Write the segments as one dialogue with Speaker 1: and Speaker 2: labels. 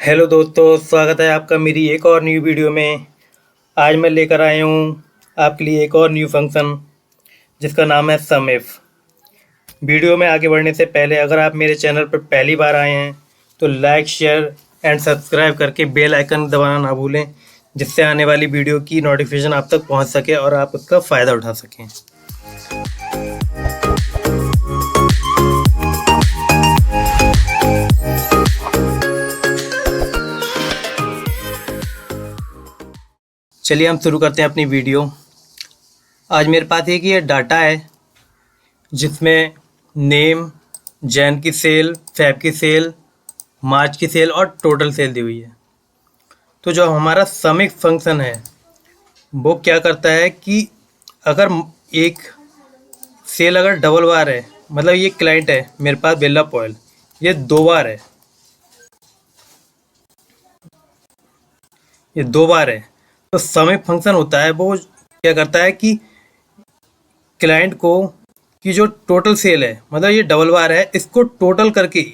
Speaker 1: Hello दोस्तों, स्वागत है आपका मेरी एक और न्यू वीडियो में। आज मैं लेकर आया हूँ आपके लिए एक और न्यू फंक्शन जिसका नाम है सम इफ। वीडियो में आगे बढ़ने से पहले अगर आप मेरे चैनल पर पहली बार आए हैं तो लाइक, शेयर एंड सब्सक्राइब करके बेल आइकन दबाना ना भूलें, जिससे आने वाली वीडियो की नोटिफिकेशन आप तक पहुँच सके और आप उसका फ़ायदा उठा सकें। चलिए हम शुरू करते हैं अपनी वीडियो। आज मेरे पास एक ये डाटा है जिसमें नेम, जैन की सेल, फैब की सेल, मार्च की सेल और टोटल सेल दी हुई है। तो जो हमारा सम इफ फंक्शन है वो क्या करता है कि अगर एक सेल अगर डबल बार है, मतलब ये क्लाइंट है मेरे पास बेला पॉयल, ये 2 बार है, ये 2 बार है, तो सम इफ फंक्शन होता है वो क्या करता है कि क्लाइंट को कि जो टोटल सेल है, मतलब ये डबल बार है, इसको टोटल करके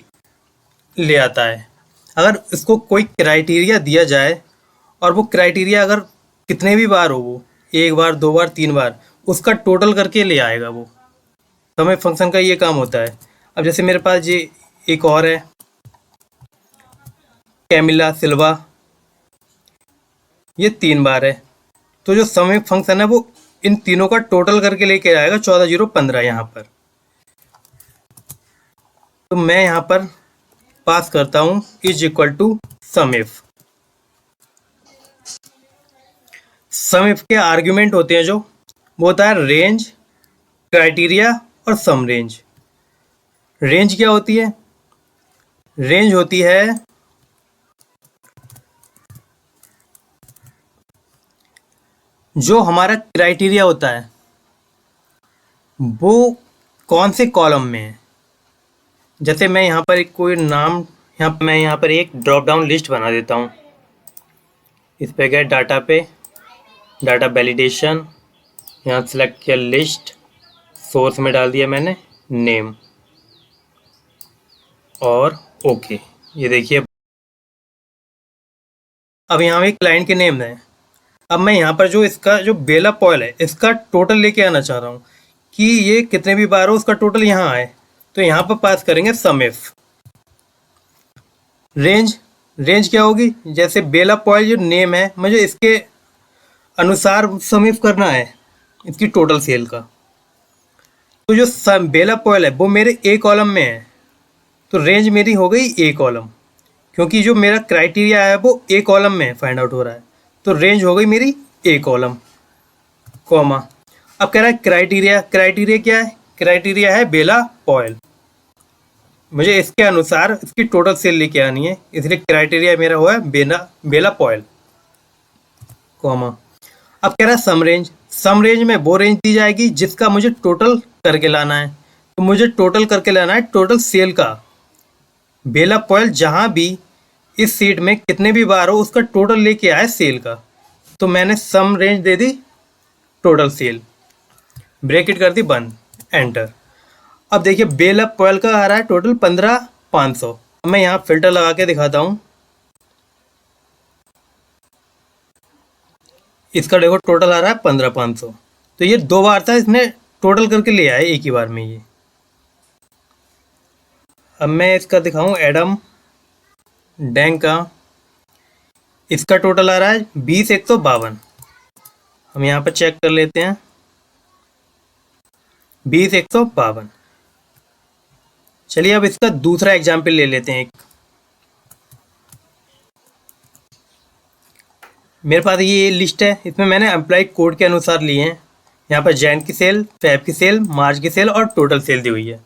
Speaker 1: ले आता है। अगर इसको कोई क्राइटेरिया दिया जाए और वो क्राइटेरिया अगर कितने भी बार हो, वो 1 बार, 2 बार, 3 बार, उसका टोटल करके ले आएगा वो। समय फंक्शन का ये काम होता है। अब जैसे मेरे पास ये एक और है कैमिला सिल्वा, ये 3 बार है, तो जो समय फंक्शन है वो इन तीनों का टोटल करके लेके आएगा 14015 यहाँ पर। तो मैं यहाँ पर पास करता हूँ is equal to sum if. Sum if के आर्ग्यूमेंट होते हैं जो वो होता है रेंज, क्राइटेरिया और सम रेंज। रेंज क्या होती है? रेंज होती है जो हमारा क्राइटेरिया होता है वो कौन से कॉलम में है। जैसे मैं यहाँ पर एक कोई नाम, मैं यहाँ पर एक ड्रॉप डाउन लिस्ट बना देता हूँ। इस पे गए डाटा पे, डाटा वैलिडेशन, यहाँ सेलेक्ट किया लिस्ट, सोर्स में डाल दिया मैंने नेम और ओके। ये देखिए अब यहाँ एक क्लाइंट के नेम है। अब मैं यहाँ पर जो इसका जो बेला पॉयल है इसका टोटल लेके आना चाह रहा हूँ कि ये कितने भी बार हो उसका टोटल यहाँ आए, तो यहाँ पर पास करेंगे सम इफ। रेंज, रेंज क्या होगी? जैसे बेला पॉयल जो नेम है, मुझे इसके अनुसार सम इफ करना है इसकी टोटल सेल का। तो जो बेला पॉयल है वो मेरे ए कॉलम में है, तो रेंज मेरी हो गई ए कॉलम, क्योंकि जो मेरा क्राइटेरिया है वो ए कॉलम में फाइंड आउट हो रहा है, तो रेंज हो गई मेरी ए कॉलम, कॉमा। अब कह रहा है क्राइटेरिया, क्राइटेरिया क्या है? क्राइटेरिया है बेला पॉयल, मुझे इसके अनुसार इसकी टोटल सेल लेके आनी है, इसलिए क्राइटेरिया मेरा हुआ है बेला पॉयल, कॉमा। अब कह रहा है सम रेंज, सम रेंज में वो रेंज दी जाएगी जिसका मुझे टोटल करके लाना है। तो मुझे टोटल करके लाना है टोटल सेल का, बेला पॉयल जहाँ भी इस सीट में कितने भी बार हो उसका टोटल लेके आए सेल का। तो मैंने सम रेंज दे दी टोटल सेल, ब्रैकेट कर दी बंद, एंटर। अब देखिए बेला पॉयल का आ रहा है टोटल 15500। मैं यहाँ फिल्टर लगा के दिखाता हूँ, इसका देखो टोटल आ रहा है 15500। तो ये 2 बार था, इसने टोटल करके ले आए एक ही बार में ये। अब मैं इसका दिखाऊं एडम डैंग का, इसका टोटल आ रहा है 20152। हम यहाँ पर चेक कर लेते हैं 20152। चलिए अब इसका दूसरा एग्जाम्पल ले लेते हैं। एक मेरे पास ये लिस्ट है, इसमें मैंने एम्प्लॉय कोड के अनुसार लिए हैं। यहाँ पर जैन की सेल, फैब की सेल, मार्च की सेल और टोटल सेल दी हुई है।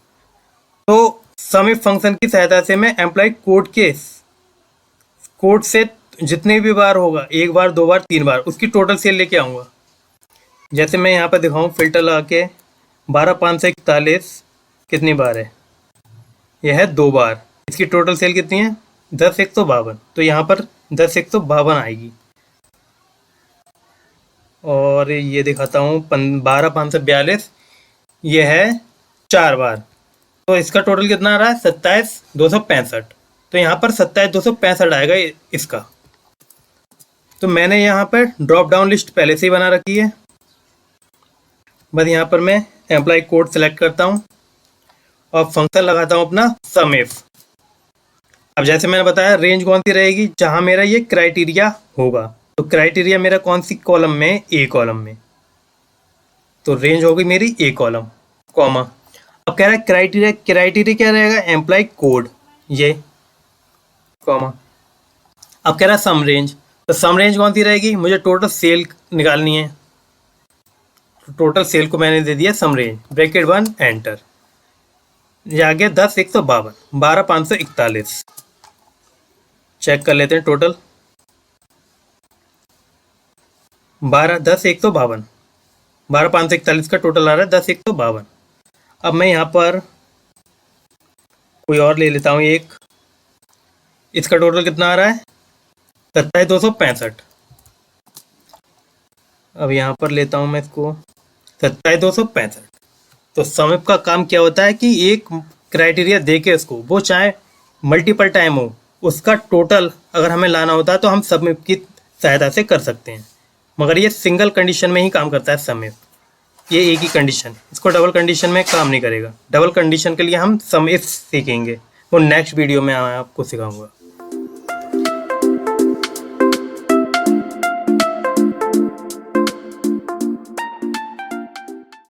Speaker 1: तो सम इफ फंक्शन की सहायता से मैं एम्प्लॉय कोड से जितने भी बार होगा, 1 बार, 2 बार, 3 बार, उसकी टोटल सेल लेके आऊँगा। जैसे मैं यहाँ पर दिखाऊँ फिल्टर लगा के, 12541 कितनी बार है? यह है 2 बार। इसकी टोटल सेल कितनी है? 10152। तो यहाँ पर 10152 आएगी। और ये दिखाता हूँ 12542, ये है 4 बार, तो इसका टोटल कितना आ रहा है? 27265। तो यहाँ पर 27,265 आएगा इसका। तो मैंने यहाँ पर ड्रॉप डाउन लिस्ट पहले से ही बना रखी है। बस यहाँ पर मैं एम्प्लॉय कोड सेलेक्ट करता हूँ और फंक्शन लगाता हूँ अपना सम इफ। अब जैसे मैंने बताया रेंज कौन सी रहेगी, जहाँ मेरा ये क्राइटेरिया होगा। तो क्राइटेरिया मेरा कौन सी कॉलम में, ए कॉलम में। तो रेंज होगी मेरी ए कॉलम, कॉमा। अब कह रहा है क्राइटेरिया, क्राइटेरिया क्या रहेगा, एम्प्लॉय कोड, ये कॉमा। अब कह रहा है सम रेंज, तो सम रेंज कौन सी रहेगी, मुझे टोटल सेल निकालनी है। तो टोटल सेल को मैंने दे दिया सम रेंज, ब्रैकेट 1 एंटर। ये आ गया 10,152, 12,541। चेक कर लेते हैं टोटल, 10,152, 12,541 का टोटल आ रहा है 10,152। अब मैं यहाँ पर कोई और ले लेता हूँ एक, इसका टोटल कितना आ रहा है 27,265। अब यहाँ पर लेता हूँ मैं इसको 27,265। तो सम का काम क्या होता है कि एक क्राइटेरिया दे के उसको, वो चाहे मल्टीपल टाइम हो, उसका टोटल अगर हमें लाना होता है तो हम सम की सहायता से कर सकते हैं। मगर ये सिंगल कंडीशन में ही काम करता है सम इफ, ये एक ही कंडीशन, इसको डबल कंडीशन में काम नहीं करेगा। डबल कंडीशन के लिए हम सम इफ सीखेंगे, वो नेक्स्ट वीडियो में मैं आपको सिखाऊंगा।